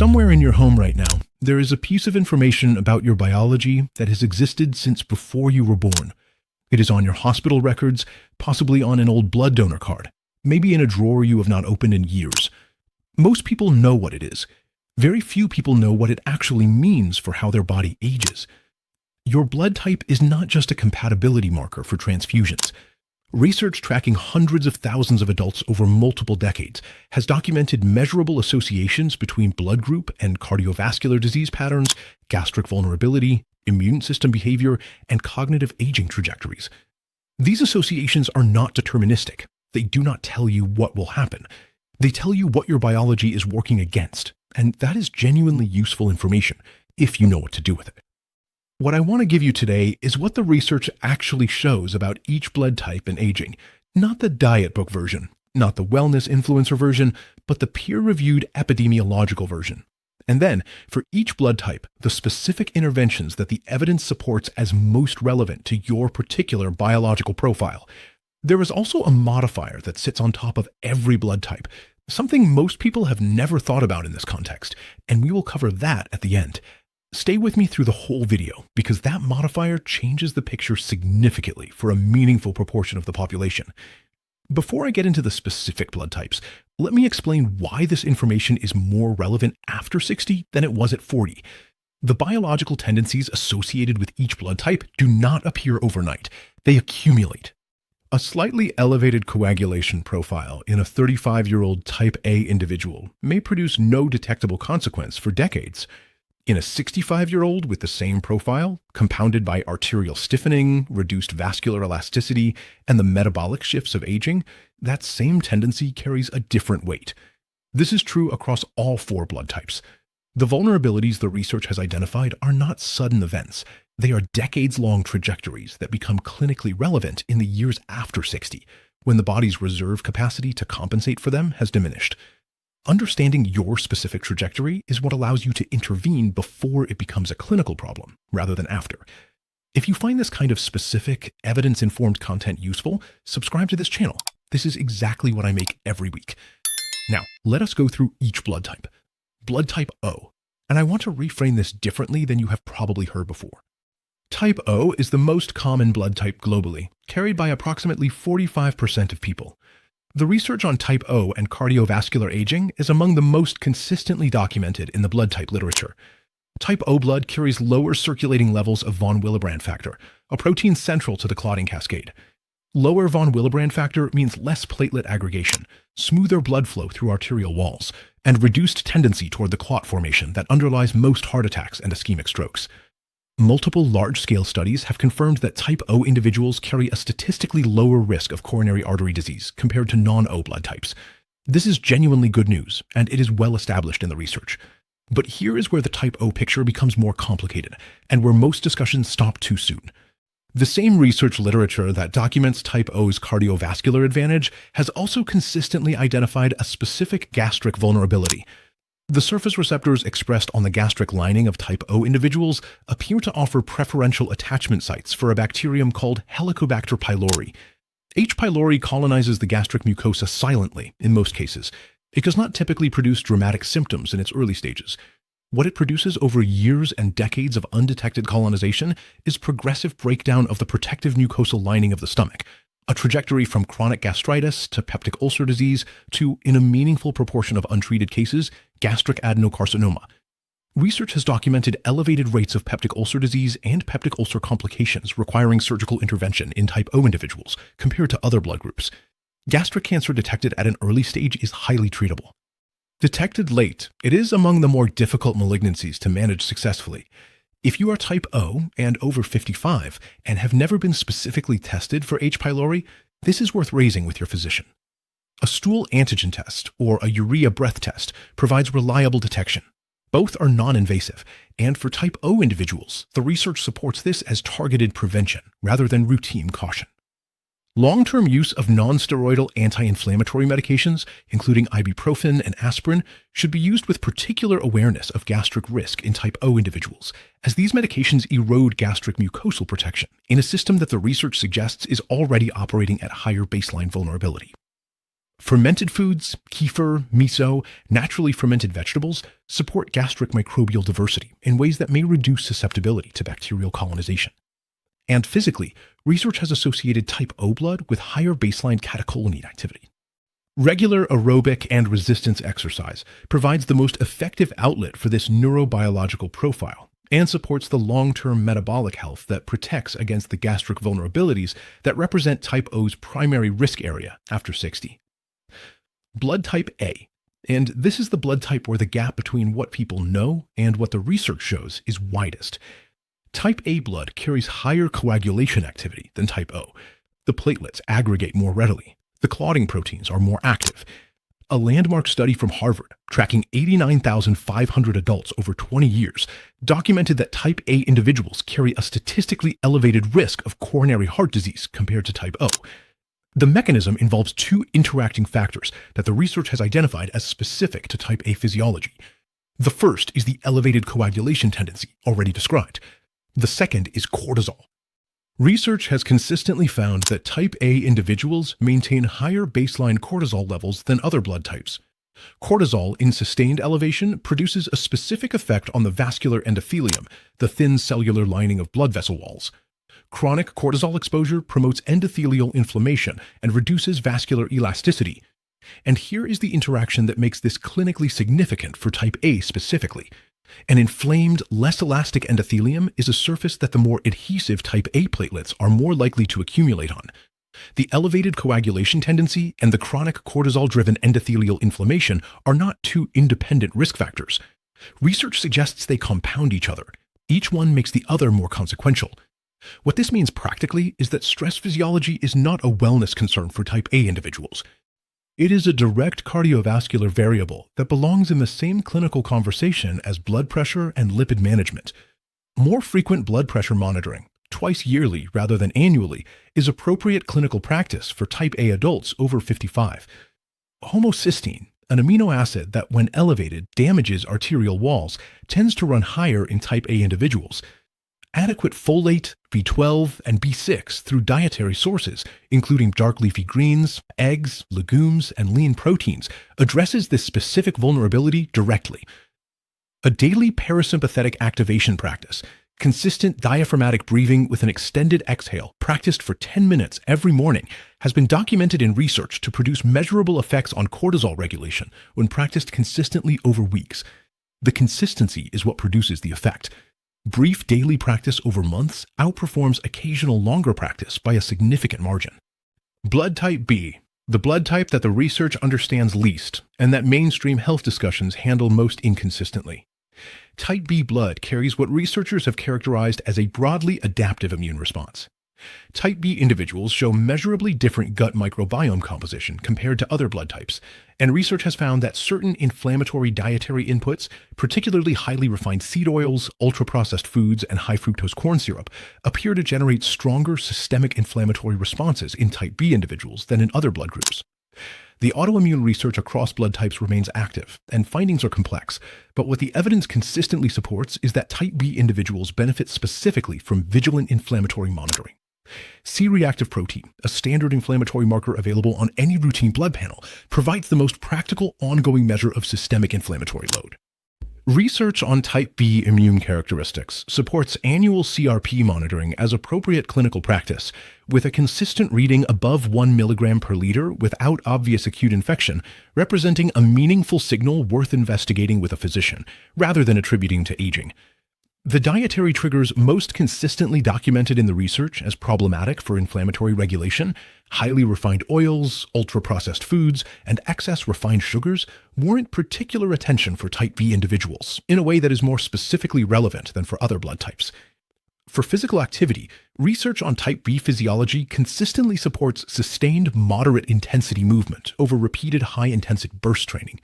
Somewhere in your home right now, there is a piece of information about your biology that has existed since before you were born. It is on your hospital records, possibly on an old blood donor card, maybe in a drawer you have not opened in years. Most people know what it is. Very few people know what it actually means for how their body ages. Your blood type is not just a compatibility marker for transfusions. Research tracking hundreds of thousands of adults over multiple decades has documented measurable associations between blood group and cardiovascular disease patterns, gastric vulnerability, immune system behavior, and cognitive aging trajectories. These associations are not deterministic. They do not tell you what will happen. They tell you what your biology is working against, and that is genuinely useful information if you know what to do with it. What I want to give you today is what the research actually shows about each blood type and aging, not the diet book version, not the wellness influencer version, but the peer-reviewed epidemiological version. And then, for each blood type, the specific interventions that the evidence supports as most relevant to your particular biological profile. There is also a modifier that sits on top of every blood type, something most people have never thought about in this context, and we will cover that at the end. Stay with me through the whole video, because that modifier changes the picture significantly for a meaningful proportion of the population. Before I get into the specific blood types, let me explain why this information is more relevant after 60 than it was at 40. The biological tendencies associated with each blood type do not appear overnight. They accumulate. A slightly elevated coagulation profile in a 35-year-old type A individual may produce no detectable consequence for decades. In a 65-year-old with the same profile, compounded by arterial stiffening, reduced vascular elasticity, and the metabolic shifts of aging, that same tendency carries a different weight. This is true across all 4 blood types. The vulnerabilities the research has identified are not sudden events. They are decades-long trajectories that become clinically relevant in the years after 60, when the body's reserve capacity to compensate for them has diminished. Understanding your specific trajectory is what allows you to intervene before it becomes a clinical problem, rather than after. If you find this kind of specific, evidence-informed content useful, subscribe to this channel. This is exactly what I make every week. Now, let us go through each blood type. Blood type O, and I want to reframe this differently than you have probably heard before. Type O is the most common blood type globally, carried by approximately 45% of people. The research on type O and cardiovascular aging is among the most consistently documented in the blood type literature. Type O blood carries lower circulating levels of von Willebrand factor, a protein central to the clotting cascade. Lower von Willebrand factor means less platelet aggregation, smoother blood flow through arterial walls, and reduced tendency toward the clot formation that underlies most heart attacks and ischemic strokes. Multiple large-scale studies have confirmed that type O individuals carry a statistically lower risk of coronary artery disease compared to non-O blood types. This is genuinely good news, and it is well established in the research. But here is where the type O picture becomes more complicated, and where most discussions stop too soon. The same research literature that documents type O's cardiovascular advantage has also consistently identified a specific gastric vulnerability. The surface receptors expressed on the gastric lining of type O individuals appear to offer preferential attachment sites for a bacterium called Helicobacter pylori. H. pylori colonizes the gastric mucosa silently in most cases. It does not typically produce dramatic symptoms in its early stages. What it produces over years and decades of undetected colonization is progressive breakdown of the protective mucosal lining of the stomach, a trajectory from chronic gastritis to peptic ulcer disease to, in a meaningful proportion of untreated cases, gastric adenocarcinoma. Research has documented elevated rates of peptic ulcer disease and peptic ulcer complications requiring surgical intervention in type O individuals compared to other blood groups. Gastric cancer detected at an early stage is highly treatable. Detected late, it is among the more difficult malignancies to manage successfully. If you are type O and over 55 and have never been specifically tested for H. pylori, this is worth raising with your physician. A stool antigen test or a urea breath test provides reliable detection. Both are non-invasive, and for type O individuals, the research supports this as targeted prevention rather than routine caution. Long-term use of non-steroidal anti-inflammatory medications, including ibuprofen and aspirin, should be used with particular awareness of gastric risk in type O individuals, as these medications erode gastric mucosal protection in a system that the research suggests is already operating at higher baseline vulnerability. Fermented foods, kefir, miso, naturally fermented vegetables support gastric microbial diversity in ways that may reduce susceptibility to bacterial colonization. And physically, research has associated type O blood with higher baseline catecholamine activity. Regular aerobic and resistance exercise provides the most effective outlet for this neurobiological profile and supports the long-term metabolic health that protects against the gastric vulnerabilities that represent type O's primary risk area after 60. Blood type A. And this is the blood type where the gap between what people know and what the research shows is widest. Type A blood carries higher coagulation activity than type O. The platelets aggregate more readily. The clotting proteins are more active. A landmark study from Harvard, tracking 89,500 adults over 20 years, documented that type A individuals carry a statistically elevated risk of coronary heart disease compared to type O. The mechanism involves two interacting factors that the research has identified as specific to type A physiology. The first is the elevated coagulation tendency already described. The second is cortisol. Research has consistently found that type A individuals maintain higher baseline cortisol levels than other blood types. Cortisol in sustained elevation produces a specific effect on the vascular endothelium, the thin cellular lining of blood vessel walls. Chronic cortisol exposure promotes endothelial inflammation and reduces vascular elasticity. And here is the interaction that makes this clinically significant for type A specifically. An inflamed, less elastic endothelium is a surface that the more adhesive type A platelets are more likely to accumulate on. The elevated coagulation tendency and the chronic cortisol-driven endothelial inflammation are not two independent risk factors. Research suggests they compound each other. Each one makes the other more consequential. What this means practically is that stress physiology is not a wellness concern for type A individuals. It is a direct cardiovascular variable that belongs in the same clinical conversation as blood pressure and lipid management. More frequent blood pressure monitoring, twice yearly rather than annually, is appropriate clinical practice for type A adults over 55. Homocysteine, an amino acid that when elevated damages arterial walls, tends to run higher in type A individuals. Adequate folate, B12, and B6 through dietary sources, including dark leafy greens, eggs, legumes, and lean proteins, addresses this specific vulnerability directly. A daily parasympathetic activation practice, consistent diaphragmatic breathing with an extended exhale practiced for 10 minutes every morning, has been documented in research to produce measurable effects on cortisol regulation when practiced consistently over weeks. The consistency is what produces the effect. Brief daily practice over months outperforms occasional longer practice by a significant margin. Blood type B, the blood type that the research understands least and that mainstream health discussions handle most inconsistently. Type B blood carries what researchers have characterized as a broadly adaptive immune response. Type B individuals show measurably different gut microbiome composition compared to other blood types, and research has found that certain inflammatory dietary inputs, particularly highly refined seed oils, ultra-processed foods, and high fructose corn syrup, appear to generate stronger systemic inflammatory responses in type B individuals than in other blood groups. The autoimmune research across blood types remains active, and findings are complex, but what the evidence consistently supports is that type B individuals benefit specifically from vigilant inflammatory monitoring. C-reactive protein, a standard inflammatory marker available on any routine blood panel, provides the most practical ongoing measure of systemic inflammatory load. Research on type B immune characteristics supports annual CRP monitoring as appropriate clinical practice, with a consistent reading above 1 milligram per liter without obvious acute infection, representing a meaningful signal worth investigating with a physician, rather than attributing to aging. The dietary triggers most consistently documented in the research as problematic for inflammatory regulation, highly refined oils, ultra-processed foods, and excess refined sugars, warrant particular attention for type B individuals in a way that is more specifically relevant than for other blood types. For physical activity, research on type B physiology consistently supports sustained moderate intensity movement over repeated high-intensity burst training.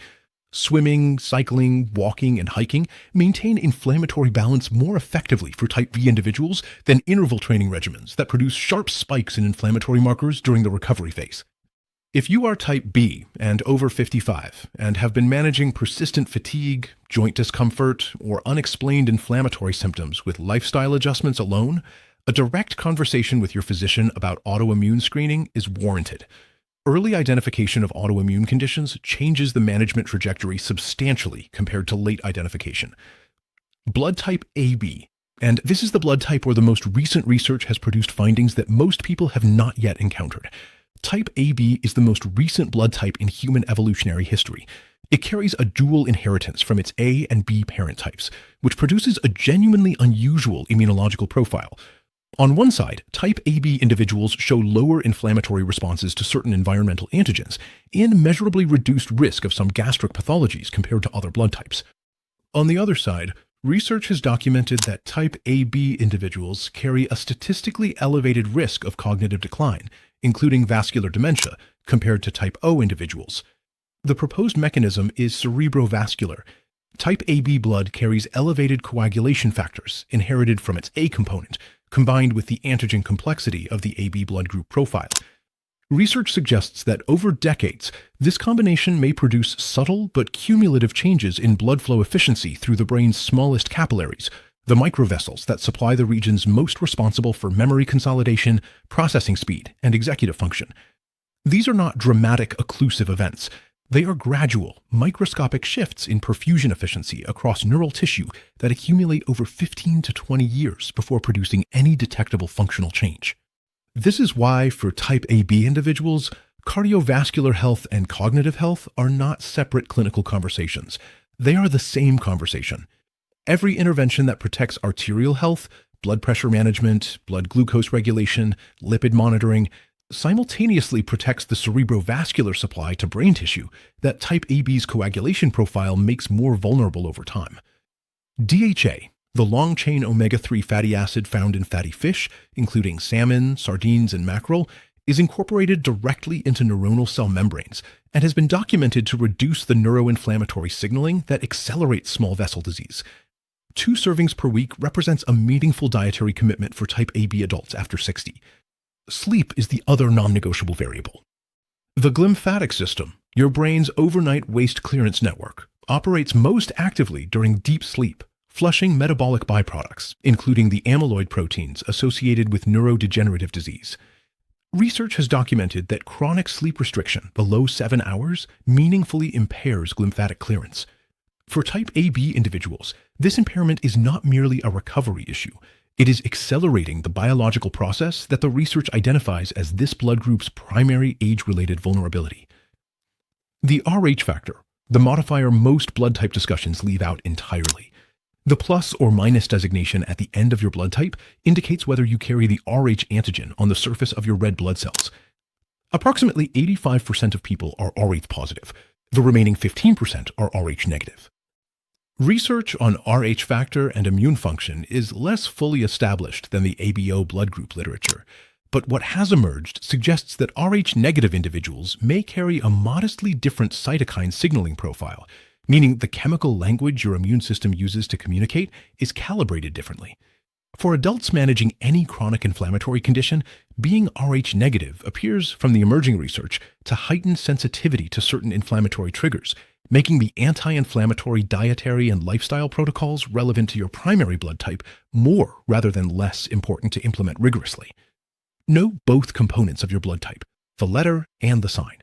Swimming, cycling, walking, and hiking maintain inflammatory balance more effectively for type B individuals than interval training regimens that produce sharp spikes in inflammatory markers during the recovery phase. If you are type B and over 55 and have been managing persistent fatigue, joint discomfort, or unexplained inflammatory symptoms with lifestyle adjustments alone, a direct conversation with your physician about autoimmune screening is warranted. Early identification of autoimmune conditions changes the management trajectory substantially compared to late identification. Blood type AB, and this is the blood type where the most recent research has produced findings that most people have not yet encountered. Type AB is the most recent blood type in human evolutionary history. It carries a dual inheritance from its A and B parent types, which produces a genuinely unusual immunological profile. On one side, type AB individuals show lower inflammatory responses to certain environmental antigens and measurably reduced risk of some gastric pathologies compared to other blood types. On the other side, research has documented that type AB individuals carry a statistically elevated risk of cognitive decline, including vascular dementia, compared to type O individuals. The proposed mechanism is cerebrovascular. Type AB blood carries elevated coagulation factors inherited from its A component, combined with the antigen complexity of the AB blood group profile. Research suggests that over decades, this combination may produce subtle but cumulative changes in blood flow efficiency through the brain's smallest capillaries, the microvessels that supply the regions most responsible for memory consolidation, processing speed, and executive function. These are not dramatic occlusive events. They are gradual, microscopic shifts in perfusion efficiency across neural tissue that accumulate over 15 to 20 years before producing any detectable functional change. This is why, for type AB individuals, cardiovascular health and cognitive health are not separate clinical conversations. They are the same conversation. Every intervention that protects arterial health, blood pressure management, blood glucose regulation, lipid monitoring, simultaneously protects the cerebrovascular supply to brain tissue that type AB's coagulation profile makes more vulnerable over time. DHA, the long-chain omega-3 fatty acid found in fatty fish, including salmon, sardines, and mackerel, is incorporated directly into neuronal cell membranes and has been documented to reduce the neuroinflammatory signaling that accelerates small vessel disease. 2 servings per week represents a meaningful dietary commitment for type AB adults after 60. Sleep is the other non-negotiable variable. The glymphatic system, your brain's overnight waste clearance network, operates most actively during deep sleep, flushing metabolic byproducts, including the amyloid proteins associated with neurodegenerative disease. Research has documented that chronic sleep restriction below 7 hours meaningfully impairs glymphatic clearance. For type AB individuals, this impairment is not merely a recovery issue. It is accelerating the biological process that the research identifies as this blood group's primary age-related vulnerability. The Rh factor, the modifier most blood type discussions leave out entirely. The plus or minus designation at the end of your blood type indicates whether you carry the Rh antigen on the surface of your red blood cells. Approximately 85% of people are Rh positive. The remaining 15% are Rh negative. Research on Rh factor and immune function is less fully established than the ABO blood group literature, but what has emerged suggests that Rh negative individuals may carry a modestly different cytokine signaling profile, meaning the chemical language your immune system uses to communicate is calibrated differently. For adults managing any chronic inflammatory condition, being Rh negative appears, from the emerging research, to heighten sensitivity to certain inflammatory triggers, making the anti-inflammatory dietary and lifestyle protocols relevant to your primary blood type more rather than less important to implement rigorously. Know both components of your blood type, the letter and the sign.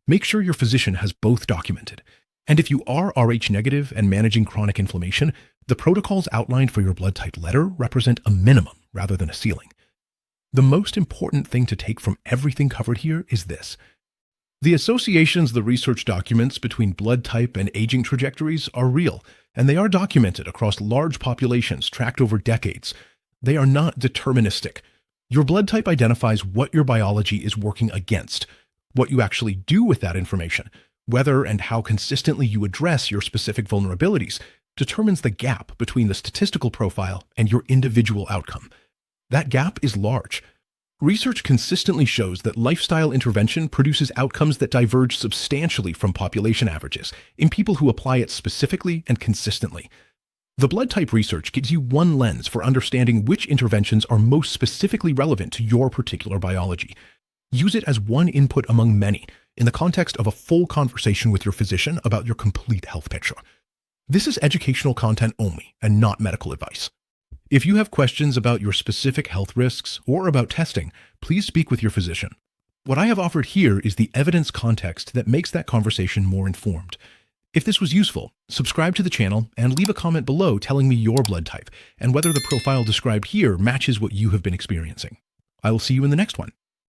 Make sure your physician has both documented. And if you are Rh negative and managing chronic inflammation, the protocols outlined for your blood type letter represent a minimum rather than a ceiling. The most important thing to take from everything covered here is this. The associations the research documents between blood type and aging trajectories are real, and they are documented across large populations tracked over decades. They are not deterministic. Your blood type identifies what your biology is working against. What you actually do with that information, whether and how consistently you address your specific vulnerabilities, determines the gap between the statistical profile and your individual outcome. That gap is large. Research consistently shows that lifestyle intervention produces outcomes that diverge substantially from population averages in people who apply it specifically and consistently. The blood type research gives you one lens for understanding which interventions are most specifically relevant to your particular biology. Use it as one input among many in the context of a full conversation with your physician about your complete health picture. This is educational content only and not medical advice. If you have questions about your specific health risks or about testing, please speak with your physician. What I have offered here is the evidence context that makes that conversation more informed. If this was useful, subscribe to the channel and leave a comment below telling me your blood type and whether the profile described here matches what you have been experiencing. I will see you in the next one.